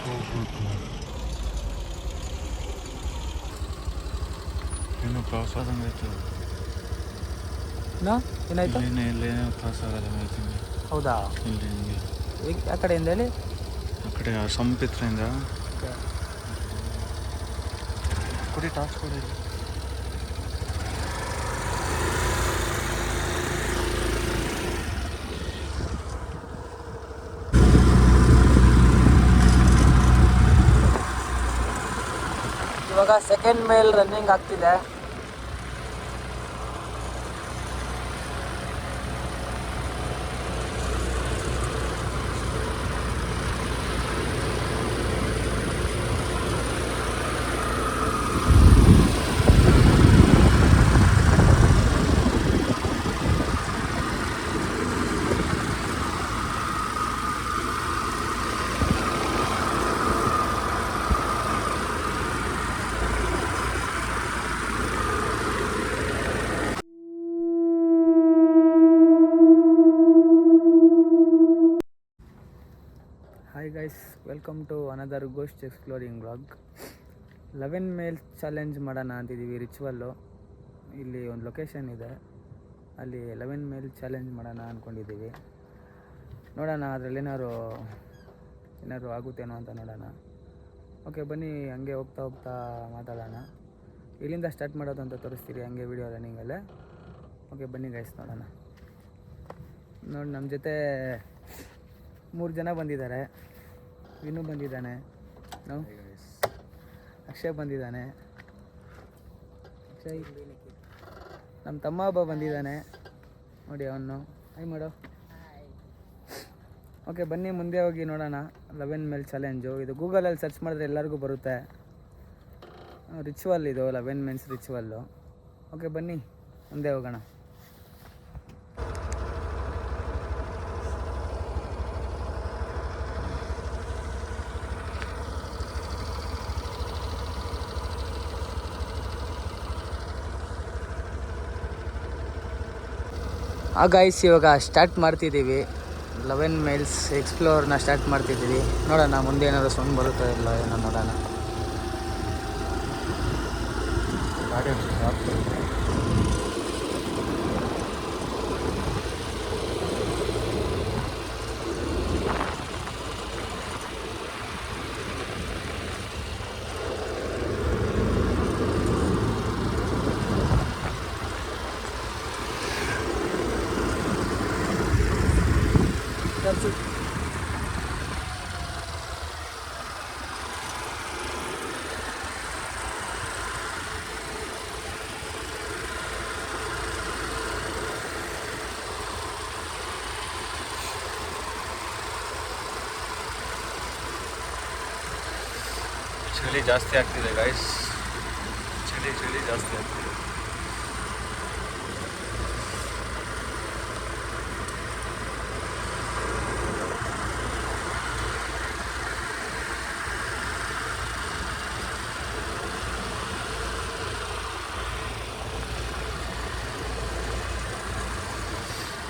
ಹೋಗ್ಬೇಕು. ಏನೋ ಕ್ರಾಸ್ ಆದಂಗೆ ಆಯ್ತು. ಏನಾಯ್ತು? ಇಲ್ಲೇನೋ ಕ್ರಾಸ್ ಆಗೋದಂಗೆ ಆಯ್ತು. ಹೌದಾ? ಇಲ್ಲಿ ಹಿಂಗೆ ಆ ಕಡೆಯಿಂದ ಹೇಳಿ. ಆ ಕಡೆ ಸಂಪಿತ್ರಿಂದ ಕೊಡಿ, ಟಾರ್ಚ್ ಕೊಡಿ. ಇವಾಗ ಸೆಕೆಂಡ್ ಮೇಲ್ ರನ್ನಿಂಗ್ ಆಗ್ತಿದೆ. Hi guys, welcome to another ghost exploring vlog. 11 mile challenge ಮಾಡೋಣ ಅಂತಿದ್ದೀವಿ. ರಿಚುವಲ್ಲು ಇಲ್ಲಿ ಒಂದು ಲೊಕೇಶನ್ ಇದೆ, ಅಲ್ಲಿ 11 ಮೇಲ್ ಚಾಲೆಂಜ್ ಮಾಡೋಣ ಅಂದ್ಕೊಂಡಿದ್ದೀವಿ. ನೋಡೋಣ ಅದರಲ್ಲಿ ಏನಾದ್ರು ಆಗುತ್ತೇನೋ ಅಂತ ನೋಡೋಣ. ಓಕೆ ಬನ್ನಿ, ಹಂಗೆ ಹೋಗ್ತಾ ಹೋಗ್ತಾ ಮಾತಾಡೋಣ. ಇಲ್ಲಿಂದ ಸ್ಟಾರ್ಟ್ ಮಾಡೋದು ಅಂತ ತೋರಿಸ್ತೀರಿ ಹಂಗೆ ವಿಡಿಯೋ ರನ್ನಿಂಗಲ್ಲೇ. ಓಕೆ ಬನ್ನಿ ಗೈಸ್, ನೋಡೋಣ. ನೋಡಿ, ನಮ್ಮ ಜೊತೆ 3 ಜನ ಬಂದಿದ್ದಾರೆ. ವಿನು ಬಂದಿದ್ದಾನೆ, ಅಕ್ಷಯ್ ಬಂದಿದ್ದಾನೆ, ನಮ್ಮ ತಮ್ಮ ಒಬ್ಬ ಬಂದಿದ್ದಾನೆ ನೋಡಿ, ಅವನು ಹಾಯ್ ಮಾಡೋ. ಓಕೆ ಬನ್ನಿ ಮುಂದೆ ಹೋಗಿ ನೋಡೋಣ. 11 ಮೇಲ್ ಚಾಲೆಂಜು ಇದು ಗೂಗಲಲ್ಲಿ ಸರ್ಚ್ ಮಾಡಿದ್ರೆ ಎಲ್ಲರಿಗೂ ಬರುತ್ತೆ. ರಿಚುವಲ್ ಇದು 11 ಮೇಲ್ಸ್ ರಿಚುವಲ್ಲು. ಓಕೆ ಬನ್ನಿ ಮುಂದೆ ಹೋಗೋಣ. ಗೈಸ್, ಇವಾಗ ಸ್ಟಾರ್ಟ್ ಮಾಡ್ತಿದ್ದೀವಿ. 11 ಮೈಲ್ಸ್ ಎಕ್ಸ್ಪ್ಲೋರ್ನ ಸ್ಟಾರ್ಟ್ ಮಾಡ್ತಿದ್ದೀವಿ. ನೋಡೋಣ ಮುಂದೆ ಏನಾದರೂ ಸೌಂಡ್ ಬರುತ್ತೋ ಇಲ್ಲ ಏನೋ ನೋಡೋಣ. ಚಳಿ ಜಾಸ್ತಿ ಆಗ್ತಿದೆ ಗೈಸ್, ಚಳಿ ಜಾಸ್ತಿ ಆಗ್ತಿದೆ.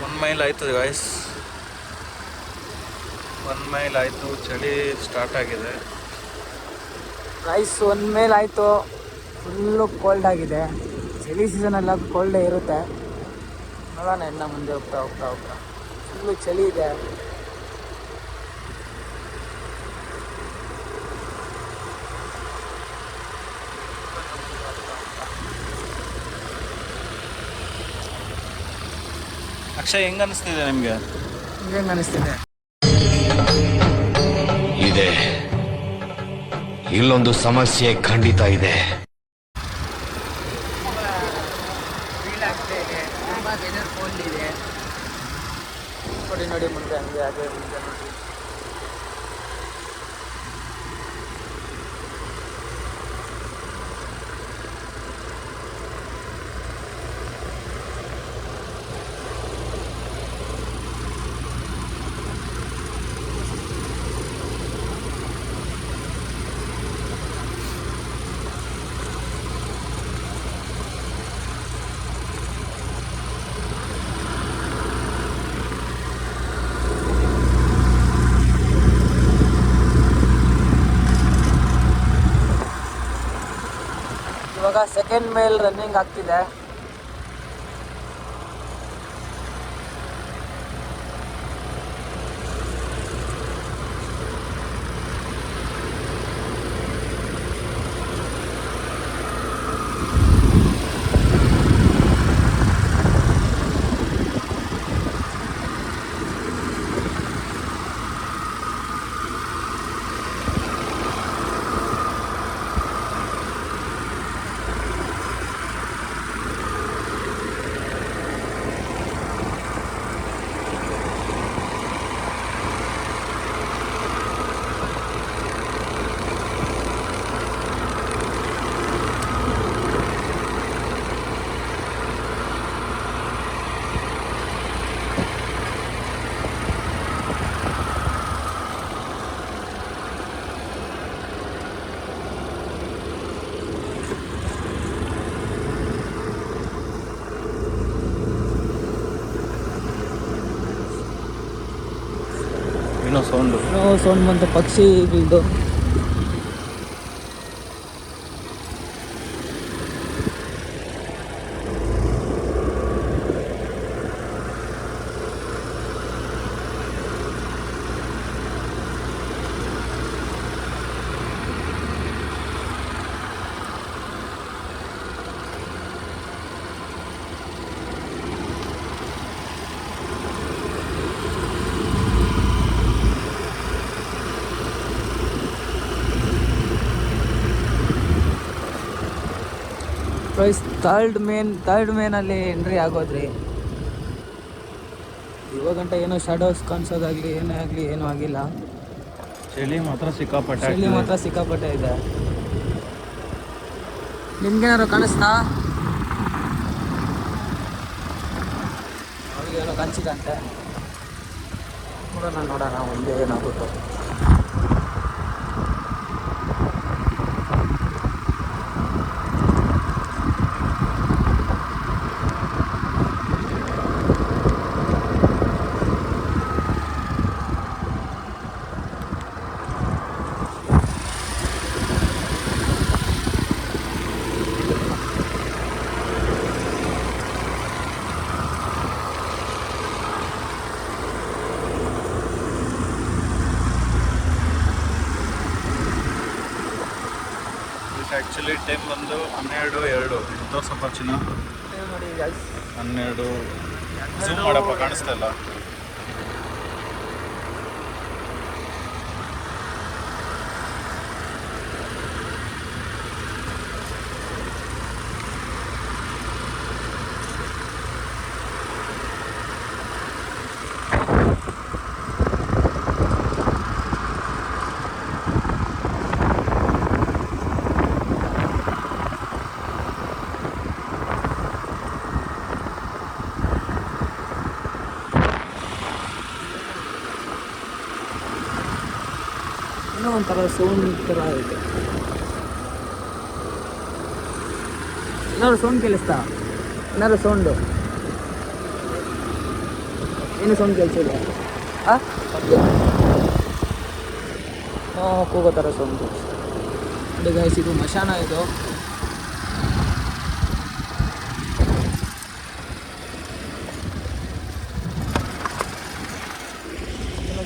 ಒನ್ ಮೈಲ್ ಆಯಿತು ಗೈಸ್, 1 ಮೈಲ್ ಆಯಿತು. ಚಳಿ ಸ್ಟಾರ್ಟ್ ಆಗಿದೆ ಗೈಸ್. 1 ಮೇಲ್ ಆಯಿತು, ಫುಲ್ಲು ಕೋಲ್ಡ್ ಆಗಿದೆ. ಚಳಿ ಸೀಸನೆಲ್ಲ ಕೋಲ್ಡೇ ಇರುತ್ತೆ. ನೋಡೋಣ ಇನ್ನು ಮುಂದೆ ಹೋಗ್ತಾ ಫುಲ್ಲು ಚಳಿ ಇದೆ. ಅಕ್ಷಯ್, ಹೆಂಗೆ ಅನಿಸ್ತಿದೆ ನಿಮಗೆ? ಹೆಂಗೆ ಅನಿಸ್ತಿದೆ? ಇದೆ, ಇಲ್ಲೊಂದು ಸಮಸ್ಯೆ ಖಂಡಿತ ಇದೆ. ತುಂಬ ವೆದರ್ ಕೋಲ್ಡ್ ಇದೆ ನೋಡಿ ಮುಂದೆ ಹಂಗೆ ಅದೇ ಮುಂದೆ ನೋಡಿ. ಇವಾಗ ಸೆಕೆಂಡ್ ಮೇಲ್ ರನ್ನಿಂಗ್ ಆಗ್ತಿದೆ. ಏನೋ ಸೌಂಡು. ಸೌಂಡ್ ಬಂತು ಪಕ್ಷಿಗಳದ್ದು. ಪ್ರೈಸ್ ಥರ್ಡ್ ಮೇನಲ್ಲಿ ಎಂಟ್ರಿ ಆಗೋದ್ರಿ. ಇವಾಗಂಟ ಏನೋ ಶಾಡೋಸ್ ಕಾಣಿಸೋದಾಗಲಿ ಏನೇ ಆಗಲಿ ಏನೂ ಆಗಿಲ್ಲ. ಚಳಿ ಮಾತ್ರ ಸಿಕ್ಕಾಪಟ್ಟೆ ಇದೆ. ನಿಮ್ಗೇನಾದ್ರು ಕಾಣಿಸ್ತಾ? ಅವ್ರಿಗೇನೋ ಕಾಣಿಸಿದಂತೆ. ನೋಡೋಣ ಒಂದೇ ಏನಾಗುತ್ತೋ. ಆ್ಯಕ್ಚುಲಿ ಟೈಮ್ ಬಂದು 12:02 ತೋರ್ಸಪ್ಪ ಚಿನ್ನ. ನೋಡಿ 12 ಝೂಮ್ ಮಾಡಪ್ಪ, ಕಾಣಿಸ್ತಾ ಇಲ್ಲ. ಒಂಥರ ಸೌಂಡ್ ಥರ ಇದೆ. ಏನಾದ್ರು ಸೌಂಡ್ ಕೇಳಿಸ್ತಾ? ಏನಾದ್ರು ಸೌಂಡು? ಏನು ಸೌಂಡ್ ಕೇಳಿಸಿಲ್ಲ? ಹಾಂ, ಕೂಗೋ ಥರ ಸೌಂಡ್ ಕೇಳಿಸ್ತಾ. ನೋಡಿ ಗೈಸ್, ಇದು ಮಶಾನ. ಇದು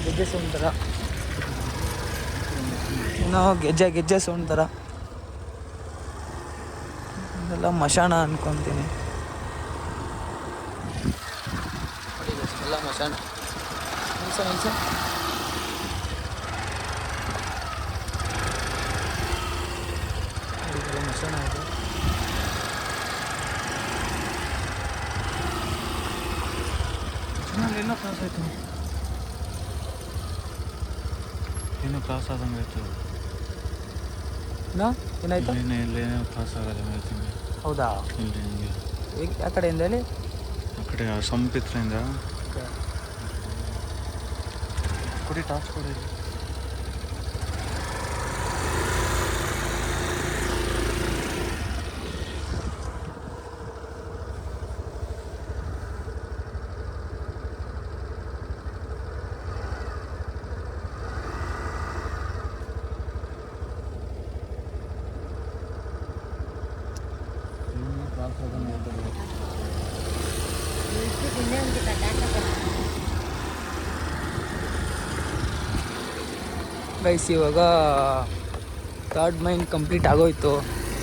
ಗೆಜ್ಜೆ ಸೌಂಡ್ ಥರ, ಏನೋ ಗೆಜ್ಜೆ ಸೌಂಡ್ ಥರ. ಇದೆಲ್ಲ ಮಶಾನ ಅನ್ಕೊತೀನಿ. ಎಲ್ಲ ಮಶಾನ. ನಿಲ್ಸ ಇದೆಲ್ಲ ಮಶಾನ ಇದೆ. ಏನೋ ಕ್ಲಾಸ್ ಆಯಿತು, ಏನೋ ಕ್ಲಾಸ್ ಆದಂಗೆ ಆಯಿತು. ಏನಾಯ್ತು? ಇಲ್ಲೇನೋ ಕ್ಲಾಸ್ ಆಗೋದಂಗೆ ಹೇಳ್ತೀನಿ. ಹೌದಾ? ಇಲ್ಲಿ ಹಿಂಗೆ ಆ ಕಡೆಯಿಂದ ಹೇಳಿ. ಆ ಕಡೆ ಸಂಪಿತ್ರಿಂದ ಕೊಡಿ, ಟಾರ್ಚ್ ಕೊಡಿ. ಗೈಸ್ ಇವಾಗ ಥರ್ಡ್ ಮೈನ್ ಕಂಪ್ಲೀಟ್ ಆಗೋಯ್ತು.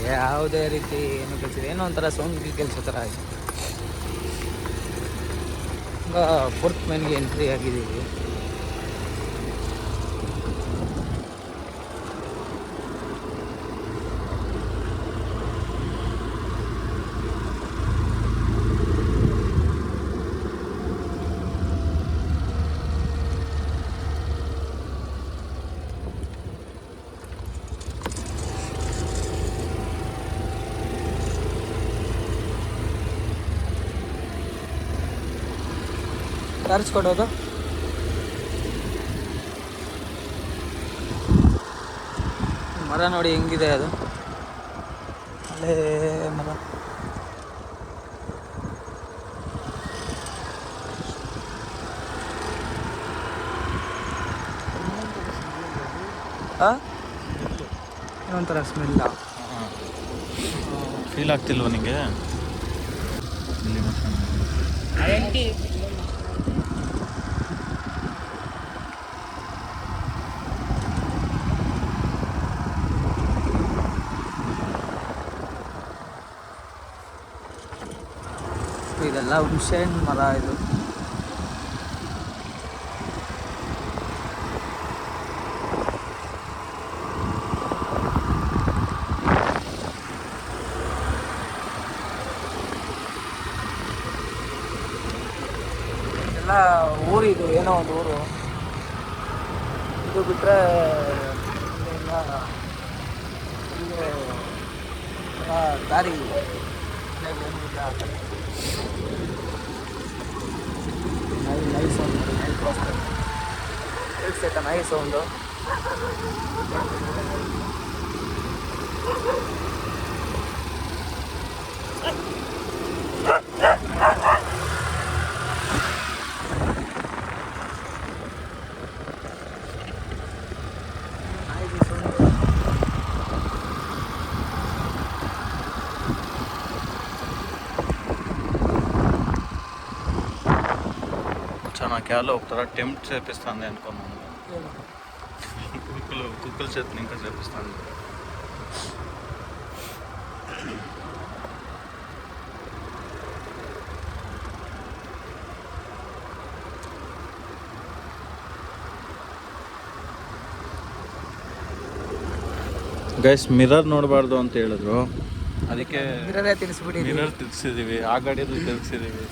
ಯಾವುದೇ ರೀತಿ ಏನು ಕೆಲಸ ಏನೋ ಒಂಥರ ಸೌಂಡ್ ಕೆಲಸ ಥರ ಆಯಿತು. ಈಗ ಫೋರ್ತ್ ಮೈನ್ಗೆ ಎಂಟ್ರಿ ಆಗಿದ್ದೀವಿ. ಚಾರ್ಜ್ ಕೊಡೋದು ಮರ ನೋಡಿ ಹೆಂಗಿದೆ ಅದು, ಅಲ್ಲೇ ಮರ. ಏನೊಂಥರ ಸ್ಮೆಲ್ಲ ಫೀಲ್ ಆಗ್ತಿಲ್ವ ನಿಮಗೆ? ಇದೆಲ್ಲ ಹುಣಸೆ ಹಣ್ಣು ಮರ ಇದು. ಎಲ್ಲ ಊರಿದು, ಏನೋ ಒಂದು ಊರು. ಇದು ಬಿಟ್ಟರೆ ದಾರಿ ನೈ ಸೌಂಡ್ ಕೇಳಿಸ್ತೈತಾ? ನೈ ಸೌಂಡು. నాకేలో ఒకసారి టెంప్ట్ చేపిస్తుంది అనుకున్నాను. కుక్కల చేతిని ఇంకా చేపిస్తాను. ಗೈಸ್ ಮಿರರ್ ನೋಡಬಾರ್ದು ಅಂತ ಹೇಳಿದ್ರು, ಅದಕ್ಕೆ ಮಿರರೇ ತಿರ್ಸ್ಬಿಟ್ಟಿದ್ದೀವಿ. ಮಿರರ್ ತಿರ್ಗಿಸಿದ್ದೀವಿ. ಆ ಗಾಡಿಯಲ್ಲಿ ತಿರ್ಗಿಸಿದ್ದೀವಿ.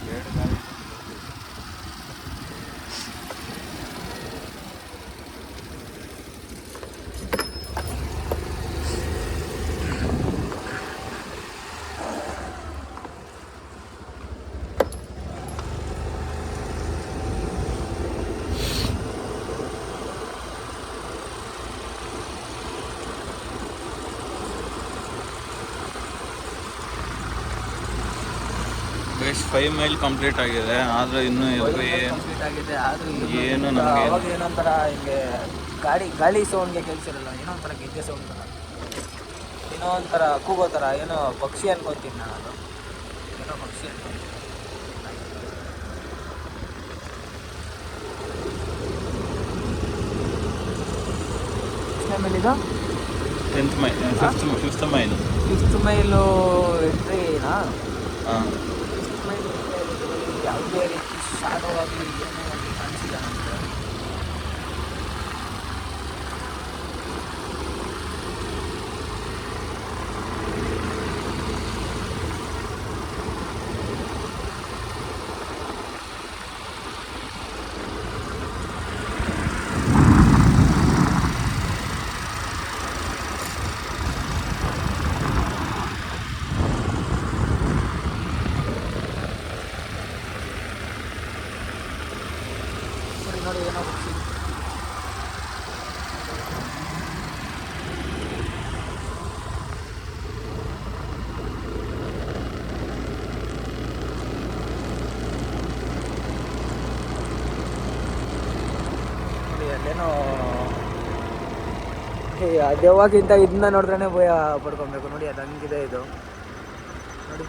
ಗೈಸ್ 5 ಮೈಲ್ ಕಂಪ್ಲೀಟ್ ಆಗಿದೆ, ಆದರೆ ಇನ್ನೂ ಕಂಪ್ಲೀಟ್ ಆಗಿದೆ. ಆದರೂ ಏನು ನಮಗೆ ಅವಾಗ ಏನೊಂಥರ ಹಿಂಗೆ ಗಾಳಿ ಸೌಂಡ್ಗೆ ಕೆಲಸಿರಲ್ಲ, ಏನೋ ಒಂಥರ ಗೆಜ್ಜೆ ಸೌಂಡ್ ಥರ, ಏನೋ ಒಂಥರ ಕೂಗೋ ಥರ, ಏನೋ ಪಕ್ಷಿ ಅನ್ಕೋತೀನಿ ನಾನು. ಅದು ಏನೋ ಪಕ್ಷಿ ಅನ್ಕೋತೀನಿ. ಎಷ್ಟನೇ ಮೈಲಿದು? 10th mile, 5th mile. 5th mile ಎಂಟ್ರಿನಾ? ಹಾಂ. ಯಾವುದೇ ರೀತಿ ಶಾಡೋ ಆಗಲಿ ಏನೋ ಆಗಲಿ ಕಾಣಿಸಿಲ್ಲ ನಮಗೆ. ನೋಡಿ ಏನೋ ಪಕ್ಷಿ. ನೋಡಿ ಅಲ್ಲೇನೋ ದೆವ್ವಕ್ಕಿಂತ ಇದನ್ನ ನೋಡಿದ್ರೇ ಭಯ ಪಡ್ಕೊಬೇಕು. ನೋಡಿ ಅದು ಹಂಗಿದೆ ಇದು. ನೋಡಿ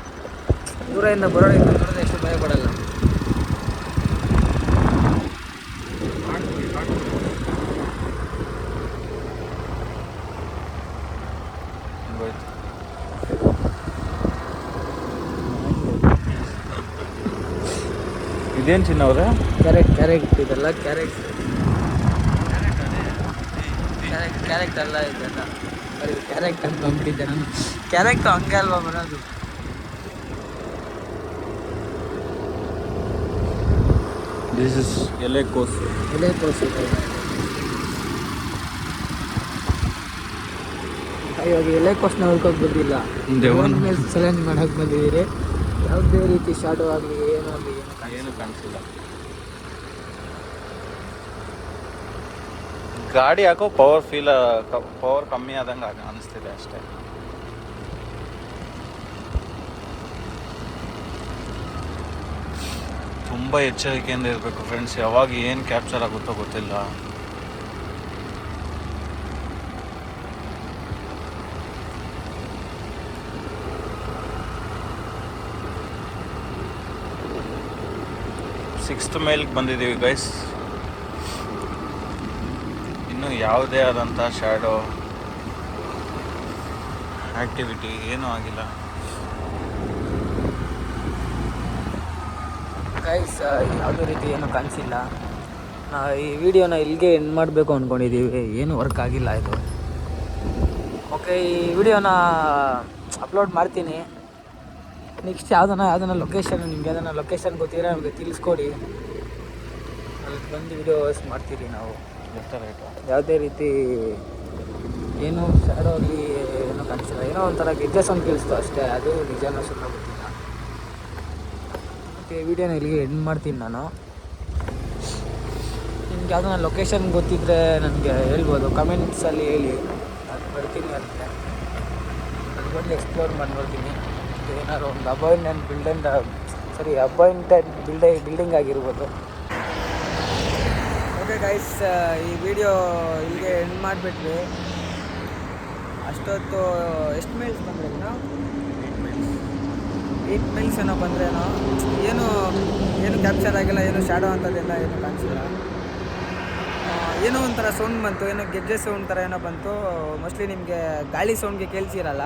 ದೂರದಿಂದ ಬರೋದಿಂದ ನೋಡಿದ್ರೆ ಎಷ್ಟು ಭಯ ಪಡಲ್ಲ. ಇದೇನು ಚಿನ್ನವ್ರೆ? ಕ್ಯಾರೆಟ್ ಇದೆಲ್ಲ ಕ್ಯಾರೆಟ್ ಅಲ್ಲ ಇದೆಲ್ಲ ಬರೀ ಕ್ಯಾರೆಟ್ ಅಂತ ಬಂದ್ಬಿಟ್ಟಿದ್ದೆ ನಾನು. ಕ್ಯಾರೆಟ್ ಹಂಗೆ ಅಲ್ವಾ ಬರೋದು. ದಿಸ್ ಇಸ್ ಎಲೆಕೋಸು. ಇವಾಗ ಎಲೆಕೋಸನ್ನ ಹುಡ್ಕೋಕೆ ಬಂದಿಲ್ಲ, ಲೆವೆನ್ ಮೇಲ್ಸ್ ಚಾಲೆಂಜ್ ಮಾಡೋಕೆ ಬಂದಿದ್ದೀರಿ. ಯಾವುದೇ ರೀತಿ ಶಾಡೋ ಆಗಲಿ ಏನೋ ಆಗಲಿ ಏನು ಕಾಣಿಸಿಲ್ಲ. ಗಾಡಿ ಯಾಕೋ ಪವರ್ ಕಮ್ಮಿ ಆದಂಗೆ ಅನಿಸ್ತಿದೆ ಅಷ್ಟೇ. ತುಂಬ ಎಚ್ಚರಿಕೆಯಿಂದ ಇರಬೇಕು ಫ್ರೆಂಡ್ಸ್. ಯಾವಾಗ ಏನು ಕ್ಯಾಪ್ಚರ್ ಆಗುತ್ತೋ ಗೊತ್ತಿಲ್ಲ. ಸಿಕ್ಸ್ತ್ ಮೈಲ್ಗೆ ಬಂದಿದ್ದೀವಿ ಗೈಸ್. ಇನ್ನೂ ಯಾವುದೇ ಆದಂಥ ಶ್ಯಾಡೋ ಆ್ಯಕ್ಟಿವಿಟಿ ಏನೂ ಆಗಿಲ್ಲ ಗೈಸ್. ಯಾವುದೇ ರೀತಿ ಏನೂ ಕಾಣಿಸಿಲ್ಲ. ಈ ವಿಡಿಯೋನ ಇಲ್ಲಿಗೆ ಎಂಡ್ ಮಾಡಬೇಕು ಅಂದ್ಕೊಂಡಿದ್ದೀವಿ. ಏನೂ ವರ್ಕ್ ಆಗಿಲ್ಲ ಇದು. ಓಕೆ, ಈ ವಿಡಿಯೋನ ಅಪ್ಲೋಡ್ ಮಾಡ್ತೀನಿ. ನೆಕ್ಸ್ಟ್ ಯಾವ್ದನ್ನ ಲೊಕೇಶನ್, ನಿಮ್ಗೆ ಯಾವ್ದನ್ನ ಲೊಕೇಶನ್ ಗೊತ್ತಿರೋ ನಮಗೆ ತಿಳಿಸ್ಕೊಡಿ. ಅಲ್ಲಿ ಬಂದು ವಿಡಿಯೋಸ್ ಮಾಡ್ತೀರಿ ನಾವು. ಯಾವುದೇ ರೀತಿ ಏನು ಶಾಡೋ ಆಗಲಿ ಏನೋ ಕಾಣಿಸಿಲ್ಲ. ಏನೋ ಒಂಥರ ಗೆಜ್ಜೆ ಸೌಂಡ್ ಕೇಳಿಸ್ತು ಅಷ್ಟೇ. ಅದು ನಿಜಾನೋ ಸುಮ್ಮನೆ ಗೊತ್ತಿಲ್ಲ. ಮತ್ತು ವಿಡಿಯೋನ ಇಲ್ಲಿಗೆ ಎಂಡ್ ಮಾಡ್ತೀನಿ ನಾನು. ನಿಮ್ಗೆ ಯಾವ್ದನ್ನ ಲೊಕೇಶನ್ ಗೊತ್ತಿದ್ದರೆ ನನಗೆ ಹೇಳ್ಬೋದು, ಕಮೆಂಟ್ಸಲ್ಲಿ ಹೇಳಿ. ನಾನು ಬರ್ತೀನಿ ಅದಕ್ಕೆ. ನಾನು ಬಂದು ಎಕ್ಸ್ಪ್ಲೋರ್ ಮಾಡ್ಬರ್ತೀನಿ. ಏನಾದ್ರು ಒಂದು ಅಪಾಯಿಂಟೆಡ್ ಬಿಲ್ಡಿಂಗ್ ಆಗಿರ್ಬೋದು. ಓಕೆ ಗೈಸ್, ಈ ವಿಡಿಯೋ ಇಲ್ಲಿಗೆ ಎಂಡ್ ಮಾಡಿಬಿಟ್ವಿ. ಅಷ್ಟೊತ್ತು ಎಷ್ಟು ಮೈಲ್ಸ್ ಬಂದರೆ ನಾವು 8 ಮೈಲ್ಸ್ ಏನೋ ಬಂದ್ರೇನೋ. ಏನು ಕ್ಯಾಪ್ಚರ್ ಆಗಿಲ್ಲ, ಏನು ಶಾಡೋ ಅಂಥದ್ದೆಲ್ಲ ಏನೂ ಕಾಣಿಸಿಲ್ಲ. ಏನೋ ಒಂಥರ ಸೌಂಡ್ ಬಂತು, ಏನೋ ಗೆಜ್ಜೆ ಸೌಂಡ್ ಥರ ಏನೋ ಬಂತು. ಮೋಸ್ಟ್ಲಿ ನಿಮಗೆ ಗಾಳಿ ಸೌಂಡ್ಗೆ ಕೇಳಿಸಿರಲ್ಲ,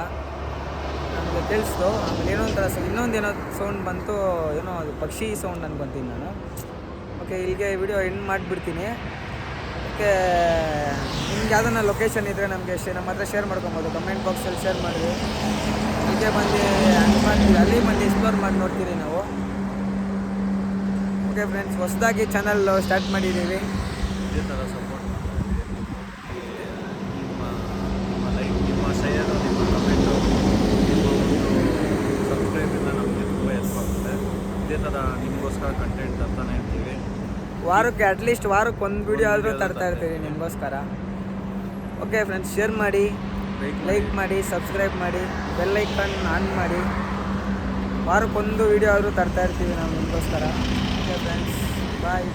ನಮಗೆ ಕೇಳಿಸ್ತು. ಆಮೇಲೆ ಏನೋ ಒಂಥರ ಇನ್ನೊಂದೇನೋ ಸೌಂಡ್ ಬಂತು, ಏನೋ ಅದು ಪಕ್ಷಿ ಸೌಂಡ್ ಅನ್ಕೊತೀನಿ ನಾನು. ಓಕೆ, ಇಲ್ಲಿಗೆ ವಿಡಿಯೋ ಎಂಡ್ ಮಾಡಿಬಿಡ್ತೀನಿ. ಓಕೆ, ನಿಮ್ಗೆ ಯಾವ್ದನ್ನ ಲೊಕೇಶನ್ ಇದ್ದರೆ ನಮಗೆ ನಮ್ಮ ಹತ್ರ ಶೇರ್ ಮಾಡ್ಕೊಬೋದು. ಕಮೆಂಟ್ ಬಾಕ್ಸಲ್ಲಿ ಶೇರ್ ಮಾಡಿರಿ. ಇಲ್ಲಿಗೆ ಬಂದು ಅಲ್ಲಿ ಬಂದು ಎಕ್ಸ್ಪ್ಲೋರ್ ಮಾಡಿ ನೋಡ್ತೀರಿ ನಾವು. ಓಕೆ ಫ್ರೆಂಡ್ಸ್, ಹೊಸದಾಗಿ ಚಾನಲ್ ಸ್ಟಾರ್ಟ್ ಮಾಡಿದ್ದೀವಿ. ಇದೇ ಥರ ಸಪೋರ್ಟ್ ನಿಮ್ಮ ಲೈಕ್, ನಿಮ್ಮ ಶೇರು, ನಿಮ್ಮ ಕಮೆಂಟು, ನಿಮ್ಮ ಒಂದು ಸಬ್ಸ್ಕ್ರೈಬಿಂದ ನಮಗೆ ತುಂಬ ಹೆಲ್ಪ್ ಆಗುತ್ತೆ. ಇದೇ ಥರ ನಿಮಗೋಸ್ಕರ ಕಂಟೆಂಟ್ ತರ್ತಾನೆ ಇರ್ತೀವಿ. ಅಟ್ಲೀಸ್ಟ್ ವಾರಕ್ಕೆ ಒಂದು ವಿಡಿಯೋ ಆದರೂ ತರ್ತಾ ಇರ್ತೀವಿ ನಿಮಗೋಸ್ಕರ. ಓಕೆ ಫ್ರೆಂಡ್ಸ್, ಶೇರ್ ಮಾಡಿ, ಲೈಕ್ ಮಾಡಿ, ಸಬ್ಸ್ಕ್ರೈಬ್ ಮಾಡಿ, ಬೆಲ್ ಐಕಾನ್ ಆನ್ ಮಾಡಿ. ವಾರಕ್ಕೊಂದು ವಿಡಿಯೋ ಆದರೂ ತರ್ತಾ ಇರ್ತೀವಿ ನಾವು ನಿಮಗೋಸ್ಕರ. ಓಕೆ ಫ್ರೆಂಡ್ಸ್, ಬಾಯ್.